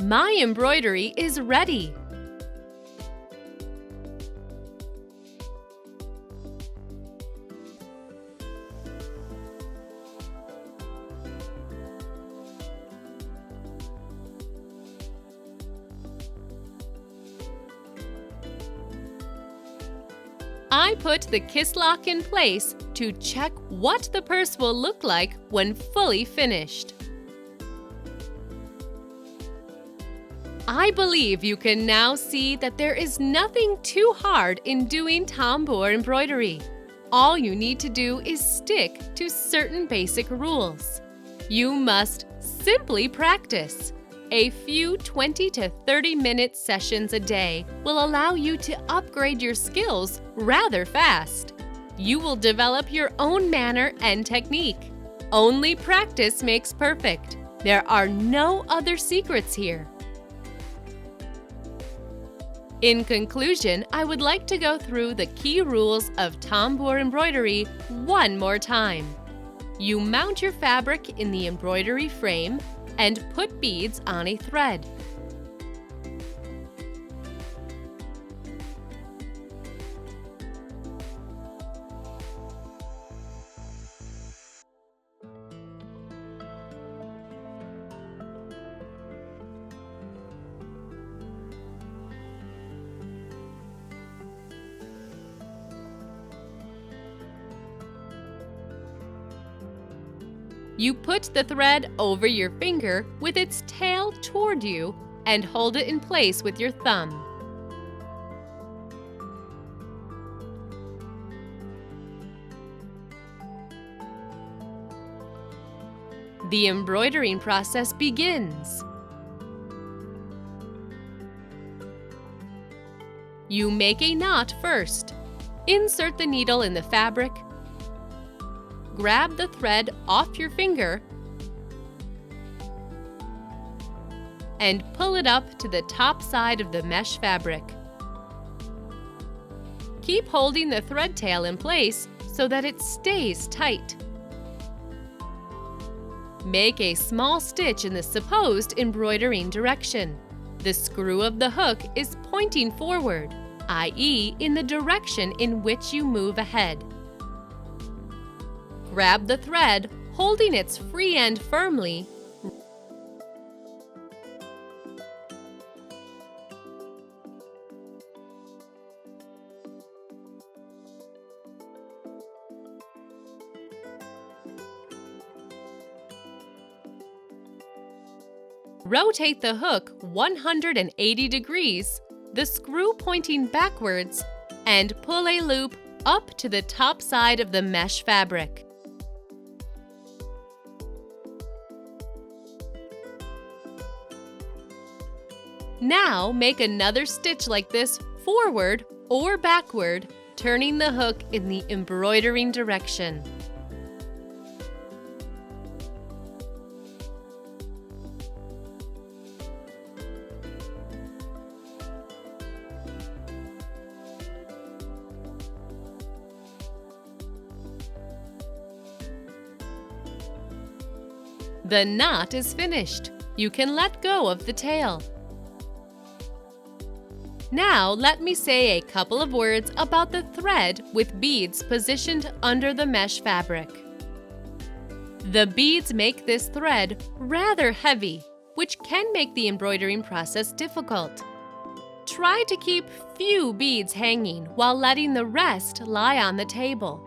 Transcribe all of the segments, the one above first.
My embroidery is ready! I put the kiss lock in place to check what the purse will look like when fully finished. I believe you can now see that there is nothing too hard in doing tambour embroidery. All you need to do is stick to certain basic rules. You must simply practice. A few 20 to 30-minute sessions a day will allow you to upgrade your skills rather fast. You will develop your own manner and technique. Only practice makes perfect. There are no other secrets here. In conclusion, I would like to go through the key rules of tambour embroidery one more time. You mount your fabric in the embroidery frame and put beads on a thread. You put the thread over your finger with its tail toward you and hold it in place with your thumb. The embroidering process begins. You make a knot first. Insert the needle in the fabric. Grab the thread off your finger and pull it up to the top side of the mesh fabric. Keep holding the thread tail in place so that it stays tight. Make a small stitch in the supposed embroidering direction. The screw of the hook is pointing forward, i.e., in the direction in which you move ahead. Grab the thread, holding its free end firmly. Rotate the hook 180 degrees, the screw pointing backwards, and pull a loop up to the top side of the mesh fabric. Now make another stitch like this forward or backward, turning the hook in the embroidering direction. The knot is finished. You can let go of the tail. Now let me say a couple of words about the thread with beads positioned under the mesh fabric. The beads make this thread rather heavy, which can make the embroidering process difficult. Try to keep few beads hanging while letting the rest lie on the table.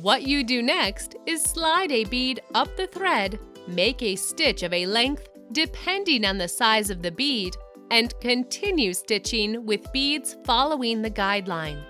What you do next is slide a bead up the thread, make a stitch of a length depending on the size of the bead, and continue stitching with beads following the guideline.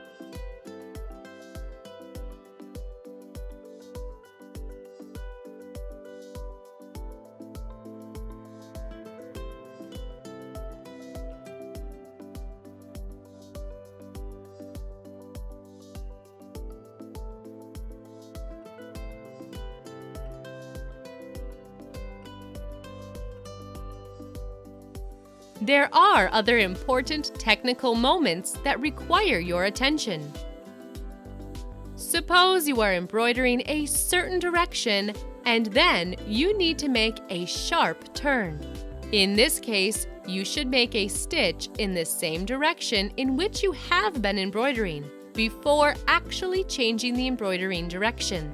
There are other important technical moments that require your attention. Suppose you are embroidering a certain direction and then you need to make a sharp turn. In this case, you should make a stitch in the same direction in which you have been embroidering before actually changing the embroidering direction.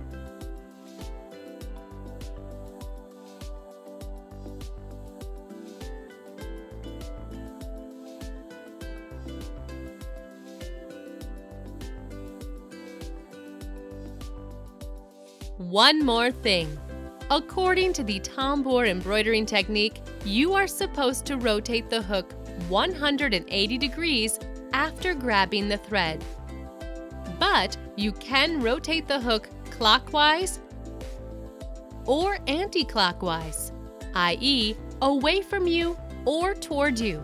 One more thing. According to the Tambour embroidering technique, you are supposed to rotate the hook 180 degrees after grabbing the thread. But you can rotate the hook clockwise or anti-clockwise, i.e., away from you or toward you.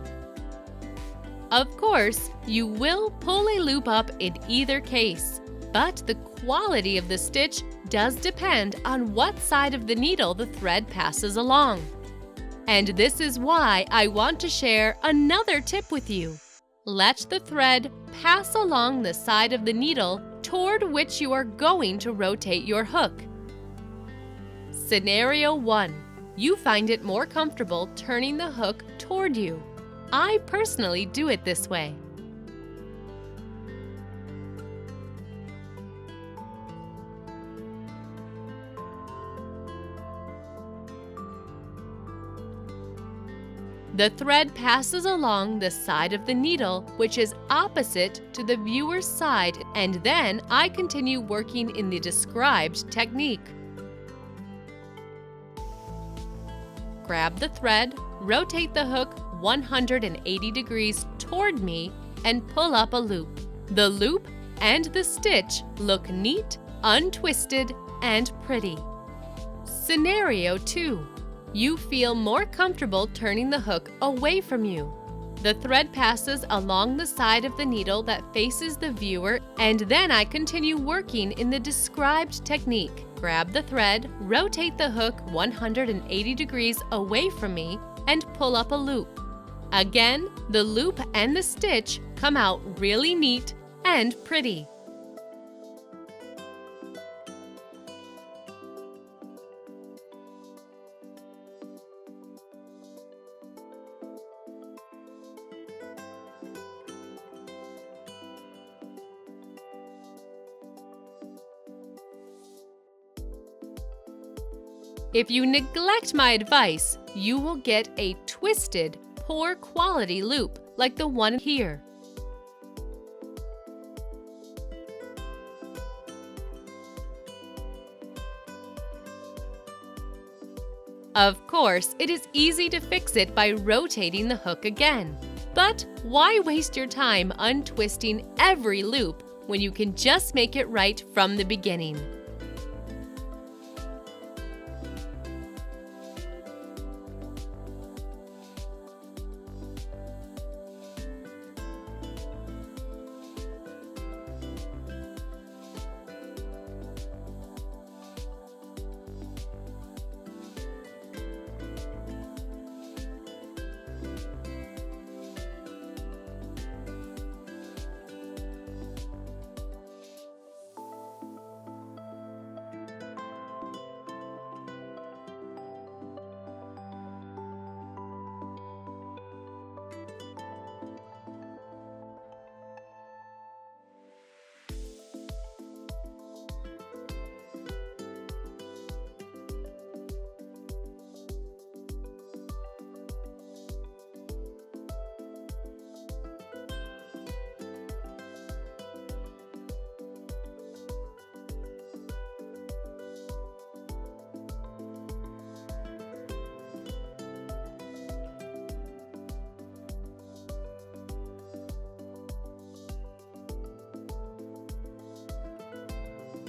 Of course, you will pull a loop up in either case, but the quality of the stitch does depend on what side of the needle the thread passes along. And this is why I want to share another tip with you. Let the thread pass along the side of the needle toward which you are going to rotate your hook. Scenario 1. You find it more comfortable turning the hook toward you. I personally do it this way. The thread passes along the side of the needle, which is opposite to the viewer's side, and then I continue working in the described technique. Grab the thread, rotate the hook 180 degrees toward me, and pull up a loop. The loop and the stitch look neat, untwisted, and pretty. Scenario 2. You feel more comfortable turning the hook away from you. The thread passes along the side of the needle that faces the viewer, and then I continue working in the described technique. Grab the thread, rotate the hook 180 degrees away from me, and pull up a loop. Again, the loop and the stitch come out really neat and pretty. If you neglect my advice, you will get a twisted, poor quality loop like the one here. Of course, it is easy to fix it by rotating the hook again. But why waste your time untwisting every loop when you can just make it right from the beginning?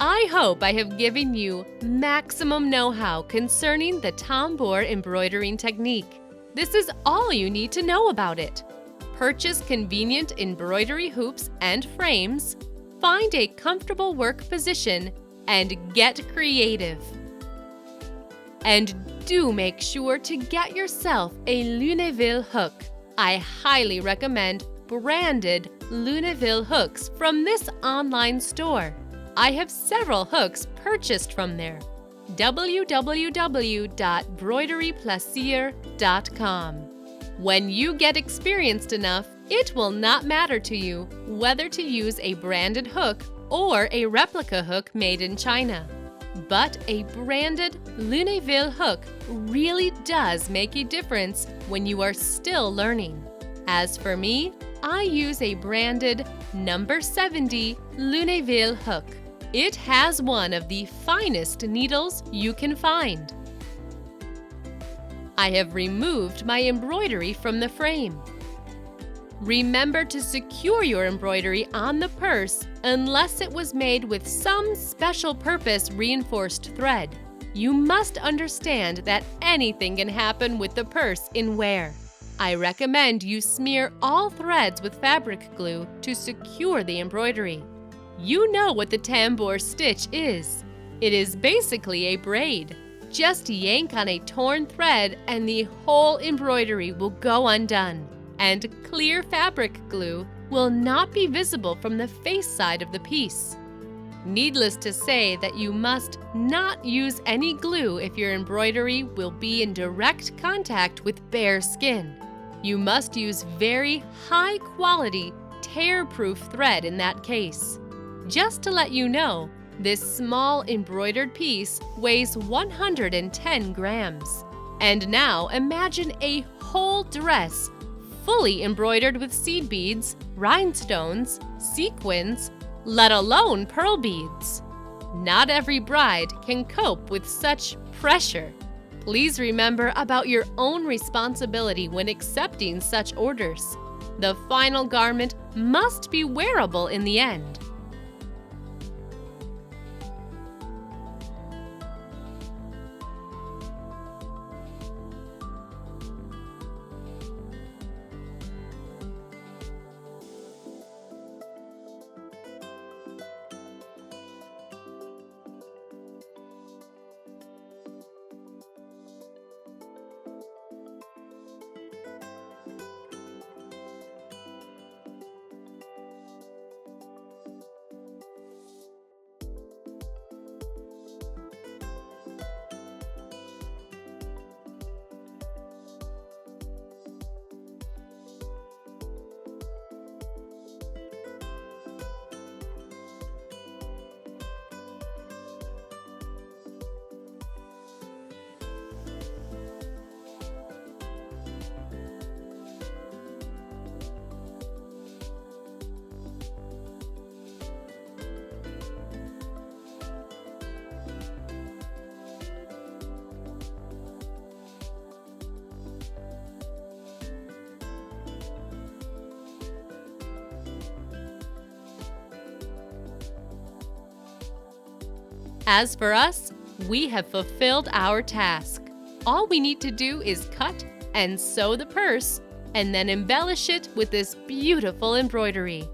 I hope I have given you maximum know-how concerning the Tambour embroidering technique. This is all you need to know about it. Purchase convenient embroidery hoops and frames, find a comfortable work position, and get creative. And do make sure to get yourself a Luneville hook. I highly recommend branded Luneville hooks from this online store. I have several hooks purchased from there. www.broideryplaisir.com. When you get experienced enough, it will not matter to you whether to use a branded hook or a replica hook made in China. But a branded Luneville hook really does make a difference when you are still learning. As for me, I use a branded number 70 Luneville hook. It has one of the finest needles you can find. I have removed my embroidery from the frame. Remember to secure your embroidery on the purse unless it was made with some special purpose reinforced thread. You must understand that anything can happen with the purse in wear. I recommend you smear all threads with fabric glue to secure the embroidery. You know what the tambour stitch is. It is basically a braid. Just yank on a torn thread and the whole embroidery will go undone, and clear fabric glue will not be visible from the face side of the piece. Needless to say that you must not use any glue if your embroidery will be in direct contact with bare skin. You must use very high-quality, tear-proof thread in that case. Just to let you know, this small embroidered piece weighs 110 grams. And now imagine a whole dress fully embroidered with seed beads, rhinestones, sequins, let alone pearl beads. Not every bride can cope with such pressure. Please remember about your own responsibility when accepting such orders. The final garment must be wearable in the end. As for us, we have fulfilled our task. All we need to do is cut and sew the purse and then embellish it with this beautiful embroidery.